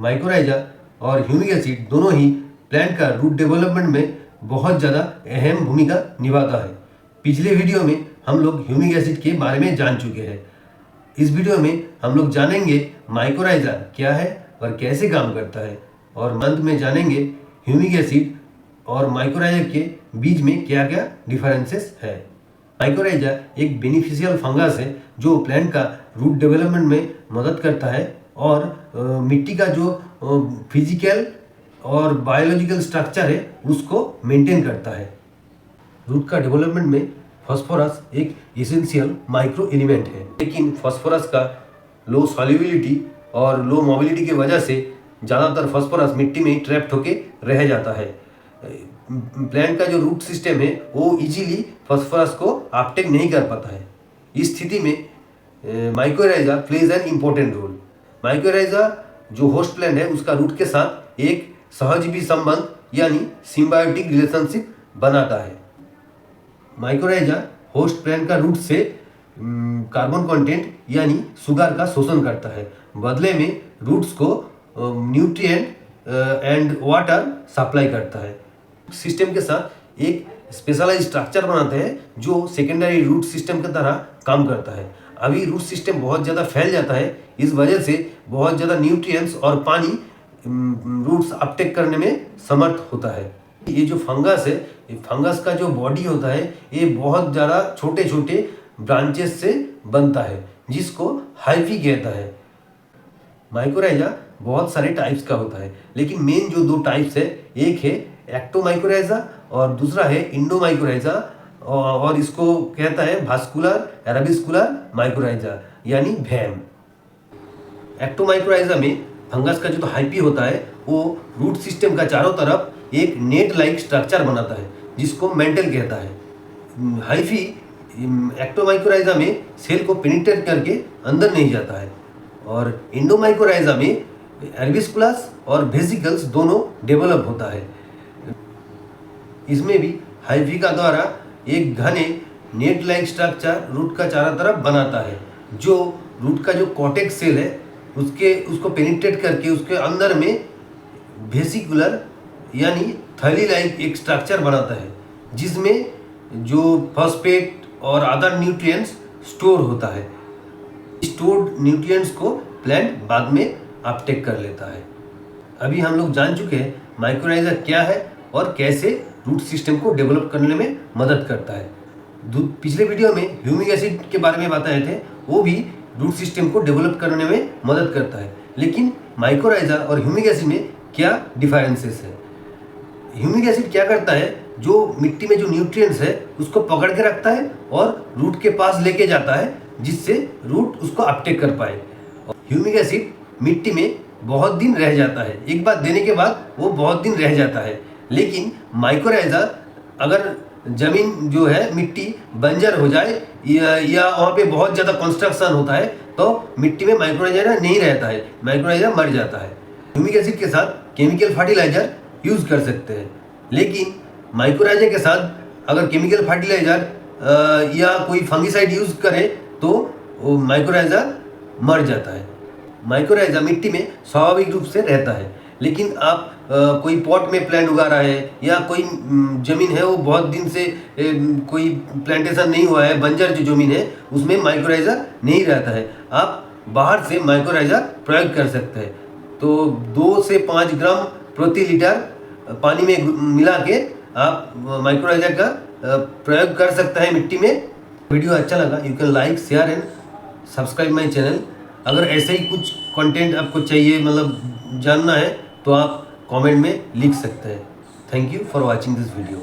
Mycorrhiza और humic acid दोनों ही plant का रूट डेवलपमेंट में बहुत ज़्यादा अहम भूमिका निभाता है। पिछले वीडियो में हम लोग ह्यूमिक एसिड के बारे में जान चुके हैं। इस वीडियो में हम लोग जानेंगे माइकोराइजा क्या है और कैसे काम करता है, और अंत में जानेंगे ह्यूमिक एसिड और माइकोराइजा के बीच में क्या क्या डिफरेंसेस है। माइकोराइजा एक बेनिफिशियल फंगस है जो प्लांट का रूट डेवलपमेंट में मदद करता है और मिट्टी का जो फिजिकल और बायोलॉजिकल स्ट्रक्चर है उसको मेंटेन करता है। रूट का डेवलपमेंट में फास्फोरस एक एसेंशियल माइक्रो एलिमेंट है, लेकिन फास्फोरस का लो सॉल्युबिलिटी और लो मोबिलिटी की वजह से ज़्यादातर फास्फोरस मिट्टी में ट्रैप्ड होके रह जाता है। प्लांट का जो रूट सिस्टम है वो इजीली फास्फोरस को अपटेक नहीं कर पाता है। इस स्थिति में mycorrhiza plays an important role. Mycorrhiza जो होस्ट प्लांट है उसका रूट के साथ एक सहजीवी संबंध यानी सिम्बायोटिक रिलेशनशिप बनाता है। माइकोराइजा होस्ट प्लांट का रूट से कार्बन कंटेंट यानी शुगर का शोषण करता है, बदले में रूट्स को न्यूट्रिएंट एंड वाटर सप्लाई करता है। सिस्टम के साथ एक स्पेशलाइज स्ट्रक्चर बनाते हैं जो सेकेंडरी रूट सिस्टम की तरह काम करता है। अभी रूट सिस्टम बहुत ज़्यादा फैल जाता है, इस वजह से बहुत ज़्यादा न्यूट्रिएंट्स और पानी रूट्स अपटेक करने में समर्थ होता है। ये जो फंगस है, फंगस का जो बॉडी होता है ये बहुत ज़्यादा छोटे छोटे ब्रांचेस से बनता है जिसको हाइफी कहता है। माइकोराइजा बहुत सारे टाइप्स का होता है, लेकिन मेन जो दो टाइप्स है, एक है एक्टोमाइकोराइजा और दूसरा है इंडोमाइकोराइजा, और इसको कहता है वास्कुलर एराबिस्कुलर माइकोराइजा यानी भैम। एक्टोमाइकोराइजा में फंगस का जो हाइफी होता है वो रूट सिस्टम का चारों तरफ एक नेट लाइक स्ट्रक्चर बनाता है जिसको मेंटल कहता है। हाइफी एक्टोमाइकोराइजा में सेल को पेनिट्रेट करके अंदर नहीं जाता है, और इंडोमाइकोराइजा में एराबिस्कुलस और वेसिकल्स दोनों डेवलप होता है। इसमें भी हाइफी का द्वारा एक घने नेट लाइक स्ट्रक्चर रूट का चारों तरफ बनाता है जो रूट का जो कॉटेक्स सेल है उसको पेनिट्रेट करके उसके अंदर में वेसिकुलर यानी थैली लाइक एक स्ट्रक्चर बनाता है जिसमें जो फॉस्फेट और अदर न्यूट्रिएंट्स स्टोर होता है। स्टोर्ड न्यूट्रिएंट्स को प्लांट बाद में अपटेक कर लेता है। अभी हम लोग जान चुके हैं माइकोराइजा क्या है और कैसे रूट सिस्टम को डेवलप करने में मदद करता है। पिछले वीडियो में ह्यूमिक एसिड के बारे में बताए थे, वो भी रूट सिस्टम को डेवलप करने में मदद करता है, लेकिन माइकोराइजा और ह्यूमिक एसिड में क्या डिफरेंसेस है। ह्यूमिक एसिड क्या करता है, जो मिट्टी में जो न्यूट्रिएंट्स है उसको पकड़ के रखता है और रूट के पास लेके जाता है जिससे रूट उसको अपटेक कर पाए। ह्यूमिक एसिड मिट्टी में बहुत दिन रह जाता है, एक बार देने के बाद वो बहुत दिन रह जाता है, लेकिन माइकोराइजा अगर जमीन जो है मिट्टी बंजर हो जाए या वहाँ पे बहुत ज़्यादा कंस्ट्रक्शन होता है तो मिट्टी में माइकोराइजा नहीं रहता है, माइकोराइजा मर जाता है। ह्यूमिक एसिड के साथ केमिकल फर्टिलाइजर यूज़ कर सकते हैं, लेकिन माइकोराइजा के साथ अगर केमिकल फर्टिलाइजर या कोई फंगिसाइड यूज़ करें तो माइकोराइजा मर जाता है। माइकोराइजा मिट्टी में स्वाभाविक रूप से रहता है, लेकिन आप कोई पॉट में प्लांट उगा रहा है या कोई ज़मीन है वो बहुत दिन से कोई प्लांटेशन नहीं हुआ है, बंजर जो ज़मीन है उसमें माइकोराइजा नहीं रहता है, आप बाहर से माइकोराइजा प्रयोग कर सकते हैं। तो 2 से 5 ग्राम प्रति लीटर पानी में मिला के आप माइकोराइजा का प्रयोग कर सकते हैं मिट्टी में। वीडियो अच्छा लगा you can like share and subscribe my channel. अगर ऐसे ही कुछ कंटेंट आपको चाहिए, मतलब जानना है, तो आप कमेंट में लिख सकते हैं। Thank you for watching this video.